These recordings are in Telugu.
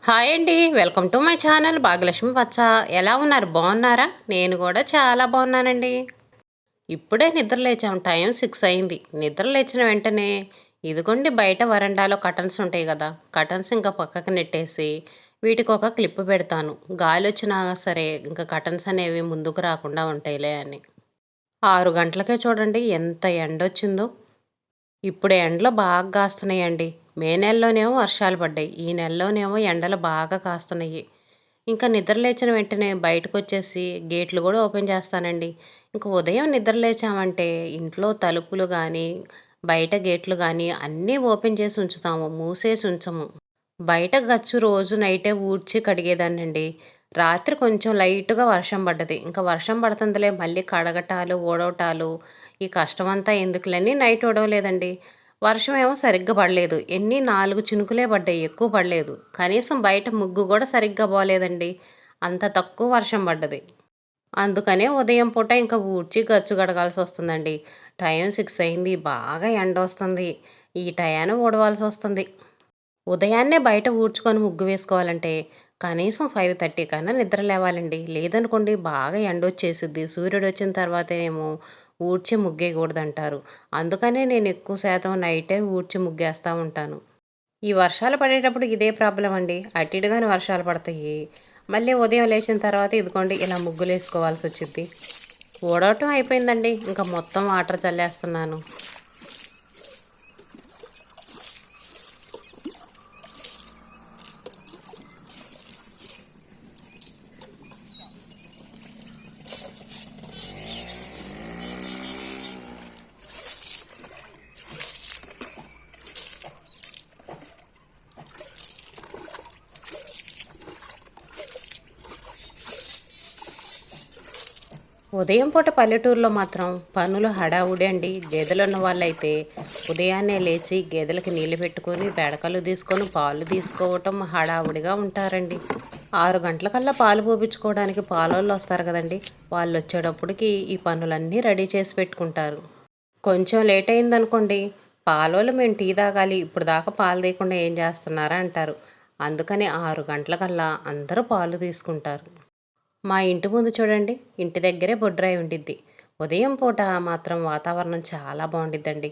హాయ్ అండి. Welcome to my channel Bhagyalakshmi పచ్చ. ఎలా ఉన్నారు? బాగున్నారా? నేను కూడా చాలా బాగున్నానండి. ఇప్పుడే నిద్ర లేచాం. టైం 6 అయింది. నిద్ర లేచిన వెంటనే ఇదిగోండి బయట వరండాలో కర్టన్స్ ఉంటాయి కదా! కర్టన్స్ ఇంకా పక్కకు నెట్టేసి వీటికి ఒక క్లిప్ పెడతాను. గాలి వచ్చినా సరే ఇంకా కర్టన్స్ అనేవి ముందుకు రాకుండా ఉంటాయిలే అని. 6 గంటలకే చూడండి ఎంత ఎండొచ్చిందో. ఇప్పుడు ఎండలు బాగా కాస్తున్నాయండి. మే నెలలోనేమో వర్షాలు పడ్డాయి. ఈ నెలలోనేమో ఎండలు బాగా కాస్తున్నాయి. ఇంకా నిద్ర లేచిన వెంటనే బయటకొచ్చేసి గేట్లు కూడా ఓపెన్ చేస్తానండి. ఇంక ఉదయం నిద్ర లేచామంటే ఇంట్లో తలుపులు గానీ, బయట గేట్లు గానీ అన్నీ ఓపెన్ చేసి ఉంచుతాము. మూసేసి ఉంచము. బయట గచ్చు రోజు నైటే ఊడ్చి కడిగేదాన్నండి. రాత్రి కొంచెం లైట్‌గా వర్షం పడ్డది. ఇంక వర్షం పడుతుందిలే మళ్ళీ కడగటాలు, ఊడవటాలు ఈ కష్టమంతా ఎందుకులని నైట్ ఊడవలేదండి. వర్షం ఏమో సరిగ్గా పడలేదు. 4 చినుకులే పడ్డాయి. ఎక్కువ పడలేదు. కనీసం బయట ముగ్గు గూడా సరిగ్గా పోలేదండి. అంత తక్కువ వర్షం పడ్డది. అందుకనే ఉదయం పూట ఇంక ఊడ్చి గచ్చు కడగాల్సొస్తుందండి. టైం 6 అయింది. బాగా ఎండొస్తుంది. ఈ టయాన ఊడవాల్సొస్తుంది. ఉదయాన్నే బయట ఊడ్చుకొని ముగ్గు వేసుకోవాలంటే కనీసం 5:30 కన్నా నిద్ర లేవాలండి. లేదనుకోండి బాగా ఎండొచ్చేసిద్ది. సూర్యుడొచ్చిన తర్వాతేనేమో ఊడ్చి ముగ్గేయకూడదంటారు. అందుకనే నేను ఎక్కువ శాతం నైటే ఊడ్చి ముగ్గేస్తా ఉంటాను. ఈ వర్షాలు పడేటప్పుడు ఇదే ప్రాబ్లమ్ అండి. అటు ఇటుగానే వర్షాలు పడతాయి. మళ్ళీ ఉదయం లేచిన తర్వాత ఇదిగోండి ఇలా ముగ్గులేసుకోవాల్సొచ్చిద్ది. ఊడవటం అయిపోయిందండి. ఇంకా మొత్తం వాటర్ చల్లేస్తున్నాను. ఉదయం పూట పల్లెటూరులో మాత్రం పనులు హడావుడి అండి. గేదెలున్న వాళ్ళైతే ఉదయాన్నే లేచి గేదెలకి నీళ్లు పెట్టుకొని పేడకలు తీసుకొని పాలు తీసుకోవటం హడావుడిగా ఉంటారండి. 6 గంటలకల్లా పాలు పోపించుకోవడానికి పాలోళ్ళు వస్తారు కదండి. వాళ్ళు వచ్చేటప్పటికి ఈ పనులన్నీ రెడీ చేసి పెట్టుకుంటారు. కొంచెం లేట్ అయిందనుకోండి, పాలోళ్ళు మేము టీ తాగాలి ఇప్పుడు దాకా పాలు తీయకుండా ఏం చేస్తున్నారా అంటారు. అందుకని 6 గంటలకల్లా అందరూ పాలు తీసుకుంటారు. మా ఇంటి ముందు చూడండి, ఇంటి దగ్గరే బొడ్రాయి ఉండిద్ది. ఉదయం పూట మాత్రం వాతావరణం చాలా బాగుండిద్దండి.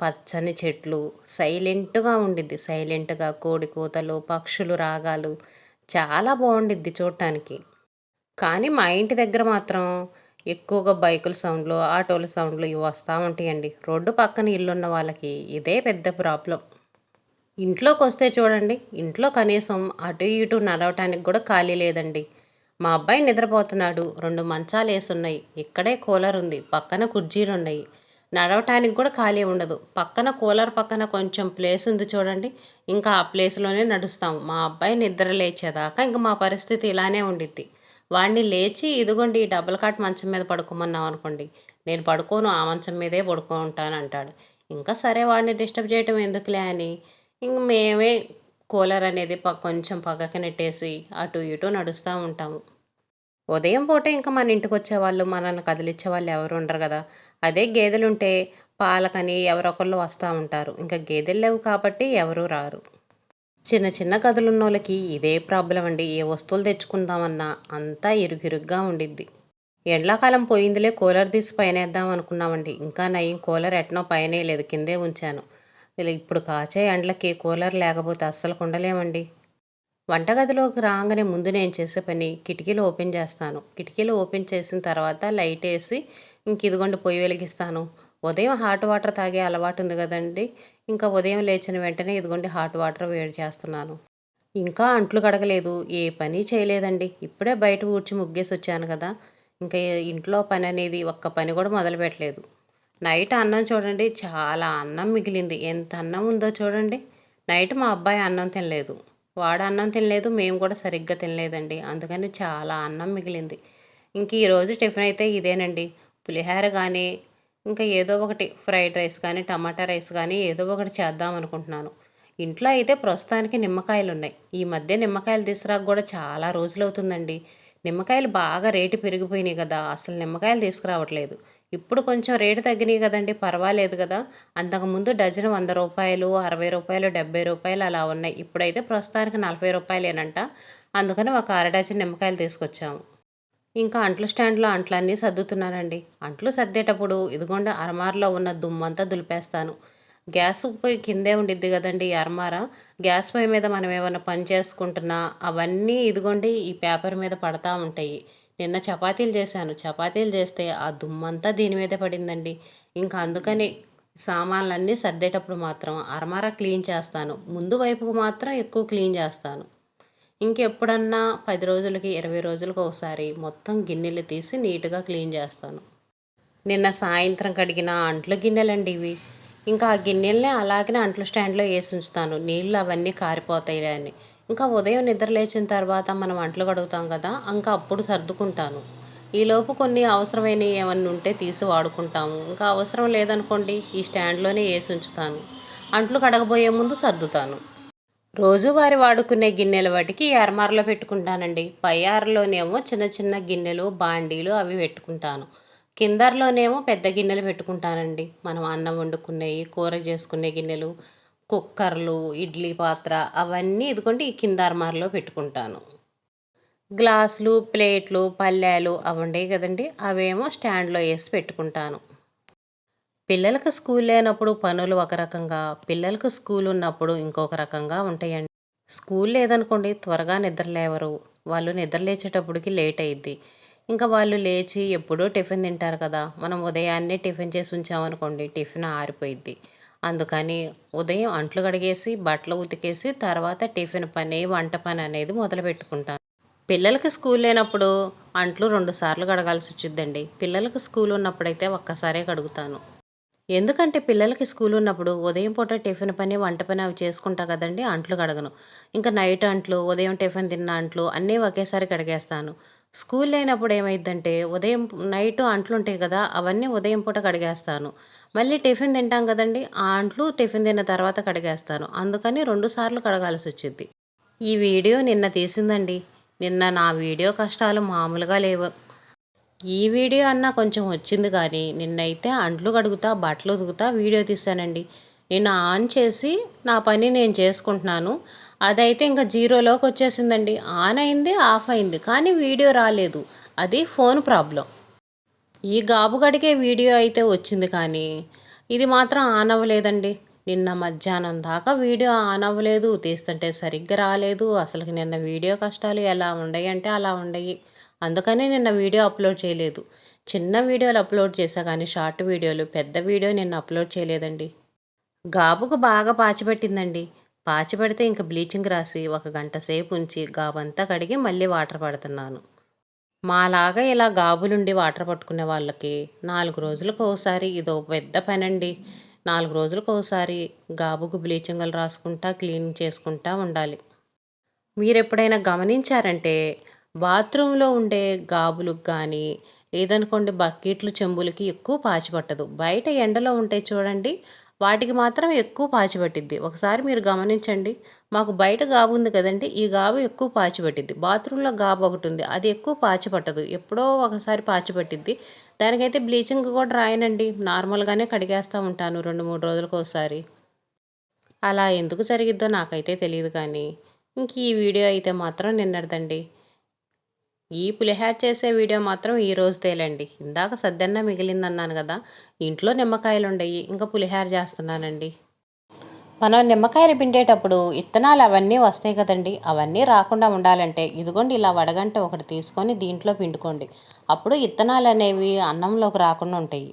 పచ్చని చెట్లు, సైలెంట్‌గా ఉండిద్ది. సైలెంట్‌గా కోడి కూతలు, పక్షులు రాగాలు చాలా బావుండిద్ది చూడటానికి. కానీ మా ఇంటి దగ్గర మాత్రం ఎక్కువగా బైకుల సౌండ్లు, ఆటోల సౌండ్లు ఇవి వస్తా ఉంటాయండి. రోడ్డు పక్కన ఇల్లున్న వాళ్ళకి ఇదే పెద్ద ప్రాబ్లమ్. ఇంట్లోకొస్తే చూడండి, ఇంట్లో కనీసం అటు ఇటు నడవటానికి కూడా ఖాళీ లేదండి. మా అబ్బాయి నిద్రపోతున్నాడు. 2 మంచాలేసున్నాయి. ఇక్కడే కూలర్ ఉంది. పక్కన కుర్చీలున్నాయి. నడవటానికి కూడా ఖాళీ ఉండదు. పక్కన కూలర్ పక్కన కొంచెం ప్లేస్ ఉంది చూడండి. ఇంకా ఆ ప్లేస్‌లోనే నడుస్తాం. మా అబ్బాయి నిద్ర లేచేదాకా ఇంక మా పరిస్థితి ఇలానే ఉండిద్ది. వాడిని లేచి ఇదిగోండి ఈ డబుల్ కాట్ మంచం మీద పడుకోమన్నాం అనుకోండి. నేను పడుకోను ఆ మంచం మీదే పడుకుంటానంటాడు. ఇంకా సరే వాడిని డిస్టర్బ్ చేయటం ఎందుకులే అని ఇంక మేమే కూలర్ అనేది కొంచెం పక్కకి నెట్టేసి అటు ఇటు నడుస్తూ ఉంటాము. ఉదయం పూట ఇంకా మన ఇంటికొచ్చేవాళ్ళు, మనల్ని కదిలిచ్చేవాళ్ళు ఎవరు ఉండరు గదా! అదే గేదెలుంటే పాలకని ఎవరొకళ్ళు వస్తా ఉంటారు. ఇంకా గేదెలు లేవు కాబట్టి ఎవరు రారు. చిన్న చిన్న గదులున్నోళ్ళకి ఇదే ప్రాబ్లమ్ అండి. ఏ వస్తువులు తెచ్చుకుందామన్నా అంతా ఇరుకిరుగ్గా ఉండిద్ది. ఎండాకాలం పోయిందిలే కూలర్ తీసి పైనేద్దాం అనుకున్నామండి. ఇంకా నయం కూలర్ ఎట్నో పైనేయలేదు కిందే ఉంచాను. ఇలా ఇప్పుడు కాచే ఎండలకి కూలర్ లేకపోతే అస్సలు ఉండలేమండి. వంటగదిలోకి రాగానే ముందు నేను చేసే పని కిటికీలు ఓపెన్ చేస్తాను. కిటికీలు ఓపెన్ చేసిన తర్వాత లైట్ వేసి ఇంక ఇదిగోండి పొయ్యి వెలిగిస్తాను. ఉదయం హాట్ వాటర్ తాగే అలవాటు ఉంది కదండి. ఇంకా ఉదయం లేచిన వెంటనే ఇదిగోండి హాట్ వాటర్ వేడి చేస్తున్నాను. ఇంకా అంట్లు కడగలేదు. ఏ పని చేయలేదండి. ఇప్పుడే బయట ఊడ్చి ముగ్గేసి వచ్చాను కదా! ఇంకా ఇంట్లో పని అనేది ఒక్క పని కూడా మొదలుపెట్టలేదు. నైట్ అన్నం చూడండి చాలా అన్నం మిగిలింది. ఎంత అన్నం ఉందో చూడండి. నైట్ మా అబ్బాయి అన్నం తినలేదు. వాడు అన్నం తినలేదు. మేము కూడా సరిగ్గా తినలేదండి. అందుకని చాలా అన్నం మిగిలింది. ఇంక ఈరోజు టిఫిన్ అయితే ఇదేనండి. పులిహోర కానీ, ఇంకా ఏదో ఒకటి ఫ్రైడ్ రైస్ కానీ, టమాటా రైస్ కానీ ఏదో ఒకటి చేద్దాం అనుకుంటున్నాను. ఇంట్లో అయితే ప్రస్తుతానికి నిమ్మకాయలున్నాయి. ఈ మధ్య నిమ్మకాయలు తీసుకురాక కూడా చాలా రోజులవుతుందండి. నిమ్మకాయలు బాగా రేటు పెరిగిపోయినాయి కదా, అసలు నిమ్మకాయలు తీసుకురావట్లేదు. ఇప్పుడు కొంచెం రేటు తగ్గినాయి కదండి, పర్వాలేదు కదా. అంతకుముందు డజను 100 రూపాయలు, 60 రూపాయలు, 70 రూపాయలు అలా ఉన్నాయి. ఇప్పుడైతే ప్రస్తుతానికి 40 రూపాయలేనంట. అందుకని ఒక అర డజన్ నిమ్మకాయలు తీసుకొచ్చాము. ఇంకా అంట్లు స్టాండ్లో అంట్లన్నీ సర్దుతున్నానండి. అంట్లు సర్దేటప్పుడు ఇదిగోండి అరమారలో ఉన్న దుమ్మంతా దులిపేస్తాను. గ్యాస్ పొయ్యి కిందే ఉండిద్ది కదండి ఈ అరమార. గ్యాస్ పొయ్యి మీద మనం ఏమైనా పని చేసుకుంటున్నా అవన్నీ ఇదిగోండి ఈ పేపర్ మీద పడతా ఉంటాయి. నిన్న చపాతీలు చేశాను. చపాతీలు చేస్తే ఆ దుమ్మంతా దీని మీదే పడిందండి. ఇంకా అందుకని సామాన్లన్నీ సర్దేటప్పుడు మాత్రం అరమార క్లీన్ చేస్తాను. ముందు వైపుకు మాత్రం ఎక్కువ క్లీన్ చేస్తాను. ఇంకెప్పుడన్నా 10 రోజులకి, 20 రోజులకు ఒకసారి మొత్తం గిన్నెలు తీసి నీట్‌గా క్లీన్ చేస్తాను. నిన్న సాయంత్రం కడిగిన అంట్లు గిన్నెలండి ఇవి. ఇంకా ఆ గిన్నెలనే అలాగనే అంట్లు స్టాండ్‌లో ఏసి ఉంచుతాను. నీళ్ళు అవన్నీ కారిపోతాయిలే అని. ఇంకా ఉదయం నిద్ర లేచిన తర్వాత మనం అంట్లు కడుగుతాం కదా, ఇంకా అప్పుడు సర్దుకుంటాను. ఈలోపు కొన్ని అవసరమైనవి ఏమన్నా ఉంటే తీసి వాడుకుంటాము. ఇంకా అవసరం లేదనుకోండి ఈ స్టాండ్‌లోనే ఏసి ఉంచుతాను. అంట్లు కడగబోయే ముందు సర్దుతాను. రోజువారీ వాడుకునే గిన్నెల వాటికి ఈ అరమారలో పెట్టుకుంటానండి. పై అరలోనేమో చిన్న చిన్న గిన్నెలు, బాండీలు అవి పెట్టుకుంటాను. కిందర్లోనేమో పెద్ద గిన్నెలు పెట్టుకుంటానండి. మనం అన్నం వండుకునేవి, కూర చేసుకునే గిన్నెలు, కుక్కర్లు, ఇడ్లీ పాత్ర అవన్నీ ఇదిగోండి ఈ కింద అరమారలో పెట్టుకుంటాను. గ్లాసులు, ప్లేట్లు, పళ్ళాలు అవి ఉండేవి కదండి, అవేమో స్టాండ్లో వేసి పెట్టుకుంటాను. పిల్లలకు స్కూల్ లేనప్పుడు పనులు ఒక రకంగా, పిల్లలకు స్కూల్ ఉన్నప్పుడు ఇంకొక రకంగా ఉంటాయండి. స్కూల్ లేదనుకోండి త్వరగా నిద్ర లేవరు. వాళ్ళు నిద్ర లేచేటప్పటికి లేట్ అయ్యిద్ది. ఇంకా వాళ్ళు లేచి ఎప్పుడో టిఫిన్ తింటారు కదా, మనం ఉదయాన్నే టిఫిన్ చేసి ఉంచామనుకోండి టిఫిన్ ఆరిపోయిద్ది. అందుకని ఉదయం అంట్లు కడిగేసి, బట్టలు ఉతికేసి తర్వాత టిఫిన్ పని, వంట పని అనేది మొదలుపెట్టుకుంటాను. పిల్లలకి స్కూల్ లేనప్పుడు అంట్లు 2 సార్లు కడగాల్సి వచ్చిద్దండి. పిల్లలకు స్కూల్ ఉన్నప్పుడైతే ఒక్కసారే కడుగుతాను. ఎందుకంటే పిల్లలకి స్కూల్ ఉన్నప్పుడు ఉదయం పూట టిఫిన్ పని, వంట పని అవి చేసుకుంటా కదండీ! అంట్లు కడగను. ఇంకా నైట్ అంట్లు, ఉదయం టిఫిన్ తిన్న అంట్లు అన్నీ ఒకేసారి కడిగేస్తాను. స్కూల్ లేనప్పుడు ఏమైద్దంటే నైటు అంట్లుంటాయి కదా, అవన్నీ ఉదయం పూట కడిగేస్తాను. మళ్ళీ టిఫిన్ తింటాం కదండీ! ఆ అంట్లు టిఫిన్ తిన్న తర్వాత కడిగేస్తాను. అందుకని 2 సార్లు కడగాల్సొచ్చిద్ది. ఈ వీడియో నిన్న తీసిందండి. నిన్న నా వీడియో కష్టాలు మామూలుగా లేవు. ఈ వీడియో అన్నా కొంచెం వచ్చింది కానీ నిన్నైతే అంట్లు కడుగుతా, బట్టలు ఉతుకుతా వీడియో తీశానండి. నేను ఆన్ చేసి నా పని నేను చేసుకుంటున్నాను. అదైతే ఇంకా జీరోలోకి వచ్చేసిందండి. ఆన్ అయింది, ఆఫ్ అయింది కానీ వీడియో రాలేదు. అది ఫోన్ ప్రాబ్లం. ఈ గాబు గడిగే వీడియో అయితే వచ్చింది కానీ ఇది మాత్రం ఆన్ అవ్వలేదండి. నిన్న మధ్యాహ్నం దాకా వీడియో ఆన్ అవ్వలేదు. తీస్తుంటే సరిగ్గా రాలేదు. అసలుకి నిన్న వీడియో కష్టాలు ఎలా ఉండయి అంటే అలా ఉండయి. అందుకని నిన్న వీడియో అప్లోడ్ చేయలేదు. చిన్న వీడియోలు అప్లోడ్ చేశా కానీ షార్ట్ వీడియోలు, పెద్ద వీడియో నిన్న అప్లోడ్ చేయలేదండి. గాబుకు బాగా పాచిపట్టిందండి. పాచిపడితే ఇంక బ్లీచింగ్ రాసి ఒక గంట సేపు ఉంచి గాబంతా కడిగి మళ్ళీ వాటర్ పడుతున్నాను. మాలాగా ఇలా గాబులుండి వాటర్ పట్టుకునే వాళ్ళకి 4 రోజులకోసారి ఇదో పెద్ద పనండి. 4 రోజులకోసారి గాబుకు బ్లీచింగులు రాసుకుంటా, క్లీన్ చేసుకుంటా ఉండాలి. మీరెప్పుడైనా గమనించారంటే బాత్రూంలో ఉండే గాబులకు కానీ, లేదనుకోండి బకెట్లు, చెంబులకి ఎక్కువ పాచి పట్టదు. బయట ఎండలో ఉంటాయి చూడండి, వాటికి మాత్రం ఎక్కువ పాచి పట్టిద్ది. ఒకసారి మీరు గమనించండి. మాకు బయట గాబు ఉంది కదండీ! ఈ గాబు ఎక్కువ పాచి పట్టిద్ది. బాత్రూంలో గాబు ఒకటుంది. అది ఎక్కువ పాచి పట్టదు. ఎప్పుడో ఒకసారి పాచి పట్టిద్ది. దానికైతే బ్లీచింగ్ కూడా రాయనండి. నార్మల్‌గానే కడిగేస్తా ఉంటాను 2, 3 రోజులకోసారి. అలా ఎందుకు జరిగిద్దో నాకైతే తెలీదు కానీ, ఇంక ఈ వీడియో అయితే మాత్రం నిన్నటిదండి. ఈ పులిహోర చేసే వీడియో మాత్రం ఈ రోజుదేలెండి. ఇందాక సద్దన్నం మిగిలిందన్నాను గదా, ఇంట్లో నిమ్మకాయలుండయి. ఇంకా పులిహోర చేస్తున్నానండి. మనం నిమ్మకాయలు పిండేటప్పుడు ఇత్తనాలు అవన్నీ వస్తాయి కదండీ! అవన్నీ రాకుండా ఉండాలంటే ఇదిగోండి ఇలా వడగంట ఒకటి తీసుకొని దీంట్లో పిండుకోండి. అప్పుడు ఇత్తనాలనేవి అన్నంలోకి రాకుండా ఉంటాయి.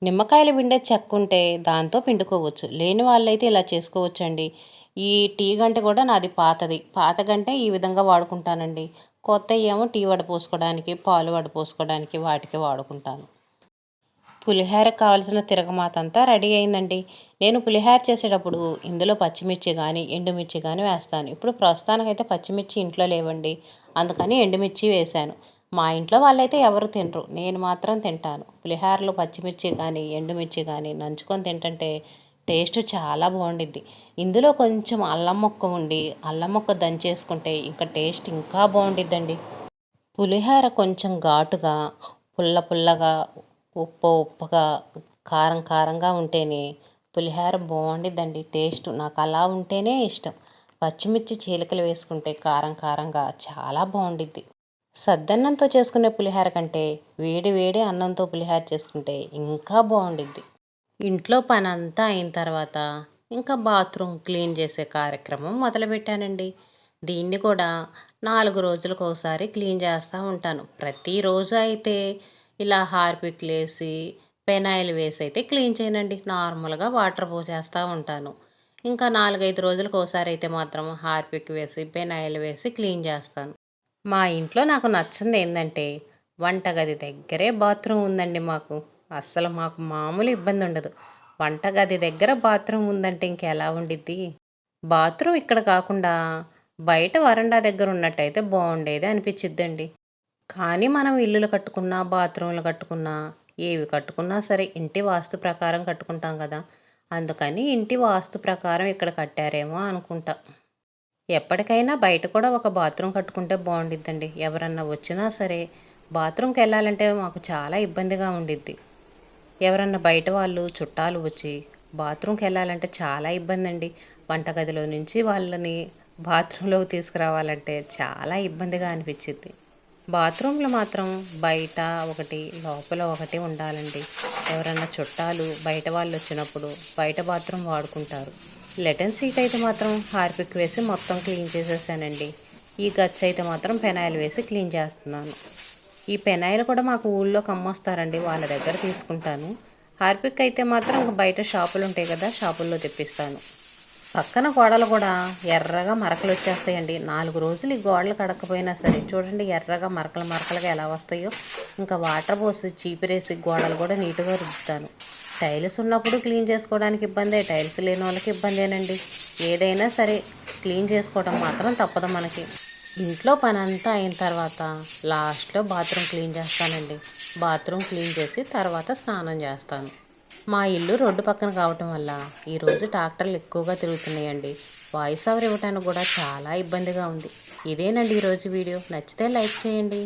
నిమ్మకాయలు పిండే చెక్కుంటే దాంతో పిండుకోవచ్చు. లేని వాళ్ళైతే ఇలా చేసుకోవచ్చండి. ఈ టీ గంటె కూడా నాది పాతది. పాత గంటె ఈ విధంగా వాడుకుంటానండి. కొత్తయేమో టీ వడపోసుకోవడానికి, పాలు వడపోసుకోవడానికి వాటికి వాడుకుంటాను. పులిహోరకి కావాల్సిన తిరగమాతంతా రెడీ అయిందండి. నేను పులిహోర చేసేటప్పుడు ఇందులో పచ్చిమిర్చి కానీ, ఎండుమిర్చి కానీ వేస్తాను. ఇప్పుడు ప్రస్తుతానికైతే పచ్చిమిర్చి ఇంట్లో లేవండి. అందుకని ఎండుమిర్చి వేశాను. మా ఇంట్లో వాళ్ళైతే ఎవరు తినరు. నేను మాత్రం తింటాను. పులిహోరలో పచ్చిమిర్చి కానీ, ఎండుమిర్చి కానీ నంచుకొని తింటుంటే టేస్ట్ చాలా బాగుండిద్ది. ఇందులో కొంచెం అల్లం ముక్క ఉండి, అల్లం ముక్క దంచేసుకుంటే ఇంకా టేస్ట్ ఇంకా బాగుండిద్దండి. పులిహోర కొంచెం ఘాటుగా, పుల్ల పుల్లగా, ఉప్పుగా, కారం కారంగా ఉంటేనే పులిహోర బాగుండిద్దండి. టేస్ట్ నాకు అలా ఉంటేనే ఇష్టం. పచ్చిమిర్చి చీలికలు వేసుకుంటే కారం కారంగా చాలా బాగుండిద్ది. సద్దన్నంతో చేసుకునే పులిహోర కంటే వేడి వేడి అన్నంతో పులిహోర చేసుకుంటే ఇంకా బాగుండిద్ది. ఇంట్లో పనంతా అయిన తర్వాత ఇంకా బాత్రూమ్ క్లీన్ చేసే కార్యక్రమం మొదలుపెట్టానండి. దీన్ని కూడా 4 రోజులకు ఒకసారి క్లీన్ చేస్తూ ఉంటాను. ప్రతిరోజు అయితే ఇలా హార్పిక్లేసి పెనాయిల్ వేసి అయితే క్లీన్ చేయనండి. నార్మల్గా వాటర్ పోసేస్తూ ఉంటాను. ఇంకా 4, 5 రోజులకు ఒకసారి అయితే మాత్రం హార్పిక్ వేసి పెనాయిల్ వేసి క్లీన్ చేస్తాను. మా ఇంట్లో నాకు నచ్చింది ఏంటంటే వంటగది దగ్గరే బాత్రూమ్ ఉందండి మాకు. అస్సలు మాకు మామూలు ఇబ్బంది ఉండదు. వంటగది దగ్గర బాత్రూమ్ ఉందంటే ఇంకెలా ఉండిద్ది. బాత్రూమ్ ఇక్కడ కాకుండా బయట వరండా దగ్గర ఉన్నట్టయితే బాగుండేది అనిపించిద్దండి. కానీ మనం ఇల్లులు కట్టుకున్నా బాత్రూమ్లు కట్టుకున్నా ఏవి కట్టుకున్నా సరే ఇంటి వాస్తు ప్రకారం కట్టుకుంటాం కదా. అందుకని ఇంటి వాస్తు ప్రకారం ఇక్కడ కట్టారేమో అనుకుంటా. ఎప్పటికైనా బయట కూడా ఒక బాత్రూమ్ కట్టుకుంటే బాగుండిద్దండి. ఎవరన్నా వచ్చినా సరే బాత్రూమ్కి వెళ్ళాలంటే మాకు చాలా ఇబ్బందిగా ఉండిద్ది. ఎవరన్నా బయట వాళ్ళు చుట్టాలు వచ్చి బాత్రూమ్కి వెళ్ళాలంటే చాలా ఇబ్బంది అండి. వంటగదిలో నుంచి వాళ్ళని బాత్రూంలోకి తీసుకురావాలంటే చాలా ఇబ్బందిగా అనిపించిద్ది. బాత్రూంలో మాత్రం బయట ఒకటి లోపల ఒకటి ఉండాలండి. ఎవరన్నా చుట్టాలు బయట వాళ్ళు వచ్చినప్పుడు బయట బాత్రూమ్ వాడుకుంటారు. లెటన్ సీట్ అయితే మాత్రం హార్పిక్ వేసి మొత్తం క్లీన్ చేసేసానండి. ఈ గచ్చు అయితే మాత్రం పెనాయిల్ వేసి క్లీన్ చేస్తున్నాను. ఈ పెనాయిల్ కూడా మాకు ఊళ్ళోకి అమ్మొస్తారండి, వాళ్ళ దగ్గర తీసుకుంటాను. హార్పిక్ అయితే మాత్రం బయట షాపులు ఉంటాయి కదా, షాపుల్లో తెప్పిస్తాను. పక్కన గోడలు కూడా ఎర్రగా మరకలు వచ్చేస్తాయండి. 4 రోజులు ఈ గోడలు కడకపోయినా సరే చూడండి ఎర్రగా మరకలు మరకలుగా ఎలా వస్తాయో. ఇంకా వాటర్ పోసి చీపిరేసి గోడలు కూడా నీట్గా రుద్దుతాను. టైల్స్ ఉన్నప్పుడు క్లీన్ చేసుకోవడానికి ఇబ్బందే, టైల్స్ లేని వాళ్ళకి ఇబ్బందేనండి. ఏదైనా సరే క్లీన్ చేసుకోవడం మాత్రం తప్పదు మనకి. ఇంట్లో పని అంతా అయిన తర్వాత లాస్ట్లో బాత్రూమ్ క్లీన్ చేస్తానండి. బాత్రూమ్ క్లీన్ చేసి తర్వాత స్నానం చేస్తాను. మా ఇల్లు రోడ్డు పక్కన కావటం వల్ల ఈరోజు ట్రాక్టర్లు ఎక్కువగా తిరుగుతున్నాయండి. వాయిస్ ఓవర్ ఇవ్వడానికి కూడా చాలా ఇబ్బందిగా ఉంది. ఇదేనండి ఈరోజు వీడియో. నచ్చితే లైక్ చేయండి.